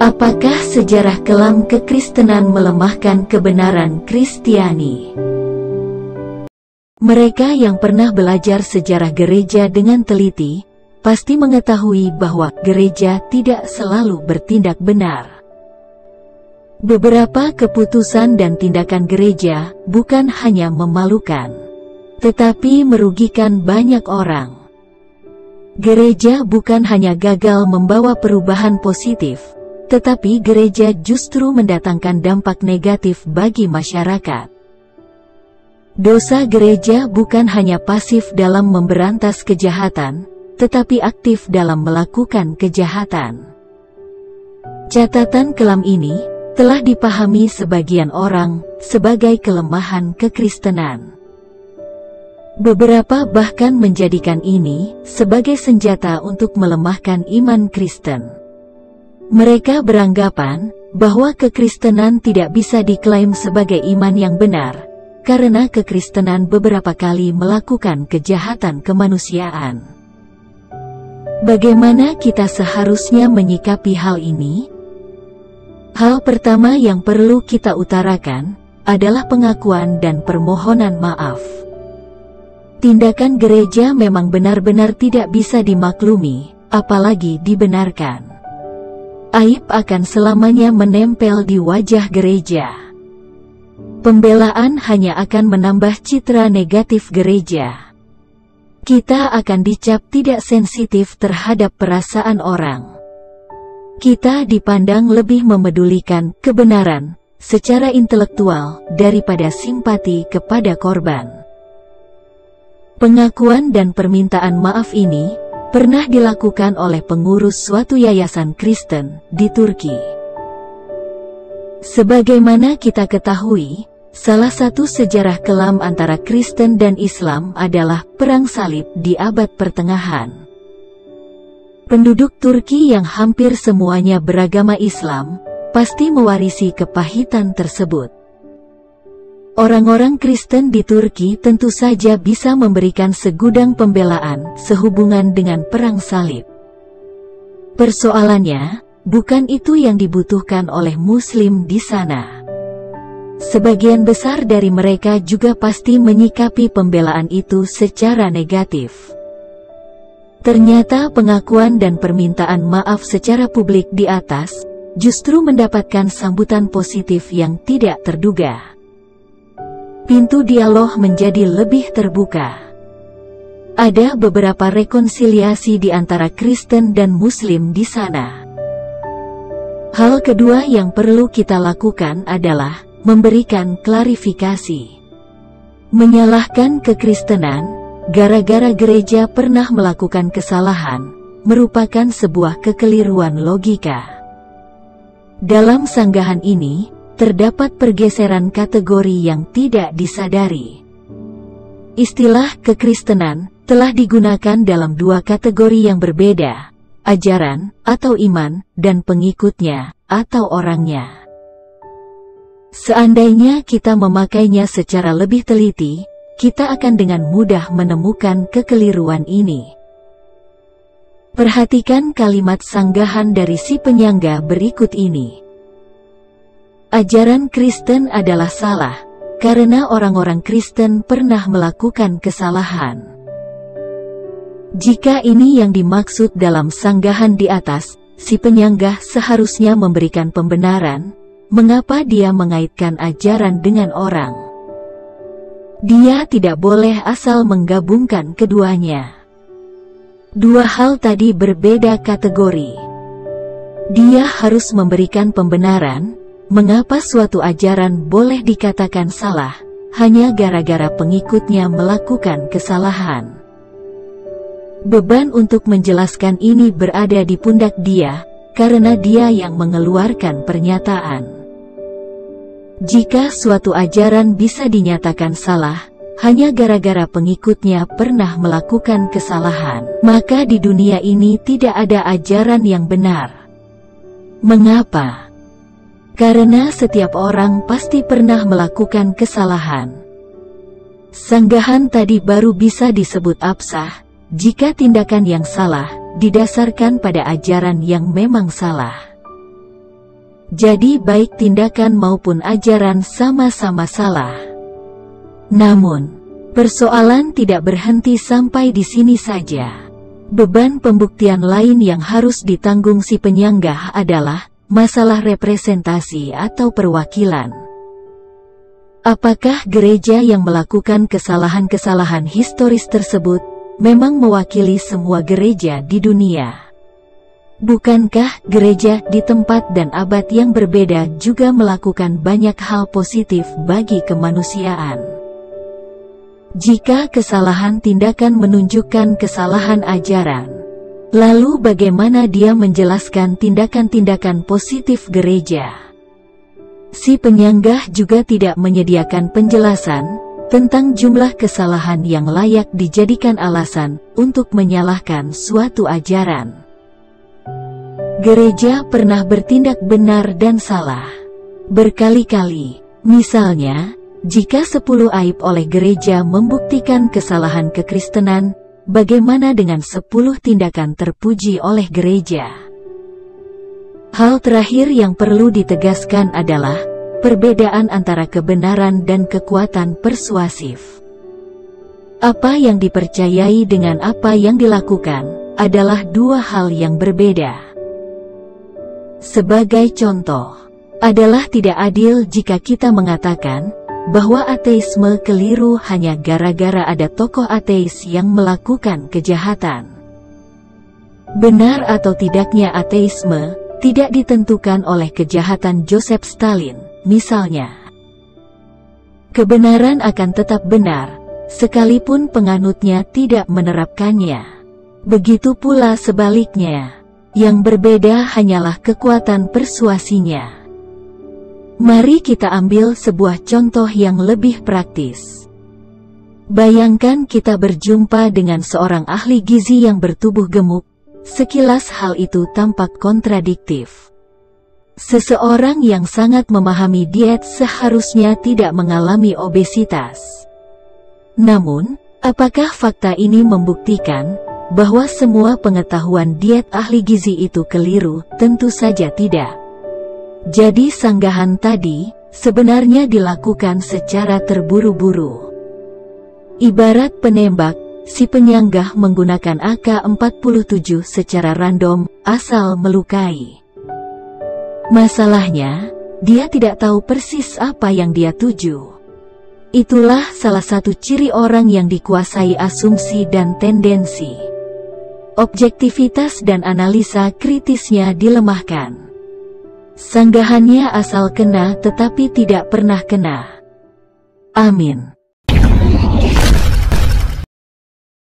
Apakah sejarah kelam kekristenan melemahkan kebenaran Kristiani? Mereka yang pernah belajar sejarah gereja dengan teliti, pasti mengetahui bahwa gereja tidak selalu bertindak benar. Beberapa keputusan dan tindakan gereja bukan hanya memalukan, tetapi merugikan banyak orang. Gereja bukan hanya gagal membawa perubahan positif, tetapi gereja justru mendatangkan dampak negatif bagi masyarakat. Dosa gereja bukan hanya pasif dalam memberantas kejahatan, tetapi aktif dalam melakukan kejahatan. Catatan kelam ini telah dipahami sebagian orang sebagai kelemahan kekristenan. Beberapa bahkan menjadikan ini sebagai senjata untuk melemahkan iman Kristen. Mereka beranggapan bahwa kekristenan tidak bisa diklaim sebagai iman yang benar, karena kekristenan beberapa kali melakukan kejahatan kemanusiaan. Bagaimana kita seharusnya menyikapi hal ini? Hal pertama yang perlu kita utarakan adalah pengakuan dan permohonan maaf. Tindakan gereja memang benar-benar tidak bisa dimaklumi, apalagi dibenarkan. Aib akan selamanya menempel di wajah gereja. Pembelaan hanya akan menambah citra negatif gereja. Kita akan dicap tidak sensitif terhadap perasaan orang. Kita dipandang lebih memedulikan kebenaran secara intelektual daripada simpati kepada korban. Pengakuan dan permintaan maaf ini pernah dilakukan oleh pengurus suatu yayasan Kristen di Turki. Sebagaimana kita ketahui, salah satu sejarah kelam antara Kristen dan Islam adalah Perang Salib di abad pertengahan. Penduduk Turki yang hampir semuanya beragama Islam, pasti mewarisi kepahitan tersebut. Orang-orang Kristen di Turki tentu saja bisa memberikan segudang pembelaan sehubungan dengan Perang Salib. Persoalannya, bukan itu yang dibutuhkan oleh Muslim di sana. Sebagian besar dari mereka juga pasti menyikapi pembelaan itu secara negatif. Ternyata pengakuan dan permintaan maaf secara publik di atas justru mendapatkan sambutan positif yang tidak terduga. Pintu dialog menjadi lebih terbuka. Ada beberapa rekonsiliasi di antara Kristen dan Muslim di sana. Hal kedua yang perlu kita lakukan adalah memberikan klarifikasi. Menyalahkan kekristenan gara-gara gereja pernah melakukan kesalahan merupakan sebuah kekeliruan logika. Dalam sanggahan ini terdapat pergeseran kategori yang tidak disadari. Istilah kekristenan telah digunakan dalam dua kategori yang berbeda: ajaran atau iman, dan pengikutnya atau orangnya. Seandainya kita memakainya secara lebih teliti, kita akan dengan mudah menemukan kekeliruan ini. Perhatikan kalimat sanggahan dari si penyangga berikut ini. Ajaran Kristen adalah salah, karena orang-orang Kristen pernah melakukan kesalahan. Jika ini yang dimaksud dalam sanggahan di atas, si penyanggah seharusnya memberikan pembenaran, mengapa dia mengaitkan ajaran dengan orang. Dia tidak boleh asal menggabungkan keduanya. Dua hal tadi berbeda kategori. Dia harus memberikan pembenaran, mengapa suatu ajaran boleh dikatakan salah, hanya gara-gara pengikutnya melakukan kesalahan. Beban untuk menjelaskan ini berada di pundak dia, karena dia yang mengeluarkan pernyataan. Jika suatu ajaran bisa dinyatakan salah, hanya gara-gara pengikutnya pernah melakukan kesalahan, maka di dunia ini tidak ada ajaran yang benar. Mengapa? Karena setiap orang pasti pernah melakukan kesalahan. Sanggahan tadi baru bisa disebut absah jika tindakan yang salah didasarkan pada ajaran yang memang salah. Jadi baik tindakan maupun ajaran sama-sama salah. Namun, persoalan tidak berhenti sampai di sini saja. Beban pembuktian lain yang harus ditanggung si penyanggah adalah masalah representasi atau perwakilan. Apakah gereja yang melakukan kesalahan-kesalahan historis tersebut memang mewakili semua gereja di dunia? Bukankah gereja di tempat dan abad yang berbeda juga melakukan banyak hal positif bagi kemanusiaan? Jika kesalahan tindakan menunjukkan kesalahan ajaran, lalu bagaimana dia menjelaskan tindakan-tindakan positif gereja? Si penyanggah juga tidak menyediakan penjelasan tentang jumlah kesalahan yang layak dijadikan alasan untuk menyalahkan suatu ajaran. Gereja pernah bertindak benar dan salah berkali-kali. Misalnya, jika 10 aib oleh gereja membuktikan kesalahan kekristenan, bagaimana dengan 10 tindakan terpuji oleh gereja? Hal terakhir yang perlu ditegaskan adalah perbedaan antara kebenaran dan kekuatan persuasif. Apa yang dipercayai dengan apa yang dilakukan adalah dua hal yang berbeda. Sebagai contoh, adalah tidak adil jika kita mengatakan bahwa ateisme keliru hanya gara-gara ada tokoh ateis yang melakukan kejahatan. Benar atau tidaknya ateisme tidak ditentukan oleh kejahatan Joseph Stalin, misalnya. Kebenaran akan tetap benar, sekalipun penganutnya tidak menerapkannya. Begitu pula sebaliknya, yang berbeda hanyalah kekuatan persuasinya. Mari kita ambil sebuah contoh yang lebih praktis. Bayangkan kita berjumpa dengan seorang ahli gizi yang bertubuh gemuk. Sekilas hal itu tampak kontradiktif. Seseorang yang sangat memahami diet seharusnya tidak mengalami obesitas. Namun, apakah fakta ini membuktikan bahwa semua pengetahuan diet ahli gizi itu keliru? Tentu saja tidak. Jadi sanggahan tadi sebenarnya dilakukan secara terburu-buru. Ibarat penembak, si penyanggah menggunakan AK-47 secara random, asal melukai. Masalahnya, dia tidak tahu persis apa yang dia tuju. Itulah salah satu ciri orang yang dikuasai asumsi dan tendensi. Objektivitas dan analisa kritisnya dilemahkan. Sanggahannya asal kena tetapi tidak pernah kena. Amin.